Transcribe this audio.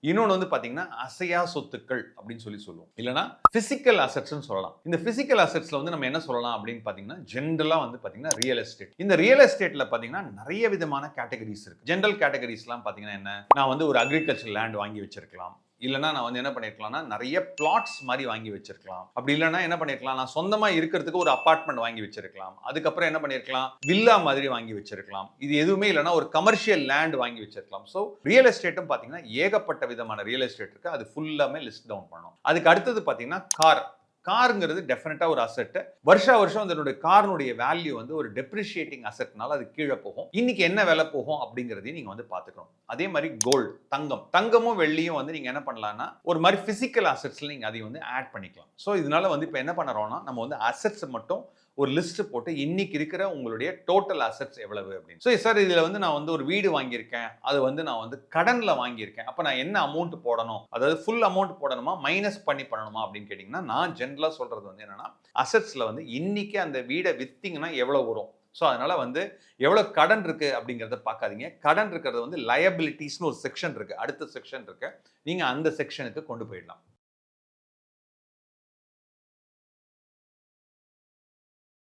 இன்னொன்று வந்து பார்த்தீங்கன்னா அசையா சொத்துக்கள் அப்படின்னு சொல்லுவோம், இல்லைனா பிசிக்கல் அசெட்ஸ்னு சொல்லலாம். இந்த பிசிக்கல் அசெட்ஸ்ல வந்து நம்ம என்ன சொல்லலாம் அப்படின்னு பார்த்தீங்கன்னா ஜென்ரலா வந்து பார்த்தீங்கன்னா ரியல் எஸ்டேட். இந்த ரியல் எஸ்டேட்ல பார்த்தீங்கன்னா நிறைய விதமான கேட்டகரிஸ் இருக்கு. ஜென்ரல் கேட்டகரிஸ்லாம் பார்த்தீங்கன்னா என்ன, நான் வந்து ஒரு அக்ரிகல்ச்சர் லேண்ட் வாங்கி வச்சிருக்கலாம், இல்லைனா நான் வந்து என்ன பண்ணிருக்கலாம்னா நிறைய பிளாட்ஸ் மாதிரி வாங்கி வச்சிருக்கலாம். அப்படி இல்லைன்னா என்ன பண்ணிருக்கலாம், நான் சொந்தமா இருக்கிறதுக்கு ஒரு அபார்ட்மெண்ட் வாங்கி வச்சிருக்கலாம். அதுக்கப்புறம் என்ன பண்ணிருக்கலாம், வில்லா மாதிரி வாங்கி வச்சிருக்கலாம். இது எதுவுமே இல்லைன்னா ஒரு கமர்ஷியல் லேண்ட் வாங்கி வச்சிருக்கலாம். ஸோ ரியல் எஸ்டேட்டும் பார்த்தீங்கன்னா ஏகப்பட்ட விதமான ரியல் எஸ்டேட் இருக்கு. அது ஃபுல்லாமே லிஸ்ட் டவுன் பண்ணணும். அதுக்கு அடுத்தது பார்த்தீங்கன்னா காருங்கிறது டெஃபினட்டா ஒரு அசெட். வருஷம் அதனுடைய காரினுடைய வேல்யூ வந்து ஒரு டெப்ரிஷியேட்டிங் அசெட்னால அது கீழே போகும். இன்னைக்கு என்ன விலை போகும் அப்படிங்கிறதையும் நீங்க வந்து பார்த்துக்கணும். அதே மாதிரி கோல்டு, தங்கமும் வெள்ளியும் வந்து நீங்க என்ன பண்ணலாம்னா ஒரு மாதிரி பிசிக்கல் அசெட்ஸ்ல நீங்க அதை வந்து ஆட் பண்ணிக்கலாம். ஸோ இதனால வந்து இப்போ என்ன பண்ணுறோம்னா நம்ம வந்து அசெட்ஸ் மட்டும் ஒரு லிஸ்ட் போட்டு இன்னைக்கு இருக்கிற உங்களுடைய டோட்டல் அசெட்ஸ் எவ்வளவு அப்படின்னு. ஸோ சார் இதுல வந்து நான் வந்து ஒரு வீடு வாங்கியிருக்கேன், அது வந்து நான் வந்து கடன்ல வாங்கியிருக்கேன், அப்ப நான் என்ன அமௌண்ட் போடணும், அதாவது ஃபுல் அமௌண்ட் போடணுமா மைனஸ் பண்ணணுமா அப்படின்னு கேட்டீங்கன்னா நான் ஜென்ரலா சொல்றது வந்து என்னன்னா அசெட்ஸ்ல வந்து இன்னைக்கு அந்த வீடை வித்தீங்கன்னா எவ்வளவு வரும். ஸோ அதனால வந்து எவ்வளவு கடன் இருக்கு அப்படிங்கிறத பார்க்காதீங்க. கடன் இருக்கிறது வந்து லயபிலிட்டிஸ்னு ஒரு செக்ஷன் இருக்கு, அடுத்த செக்ஷன் இருக்கு, நீங்க அந்த செக்ஷனுக்கு கொண்டு போயிடலாம்.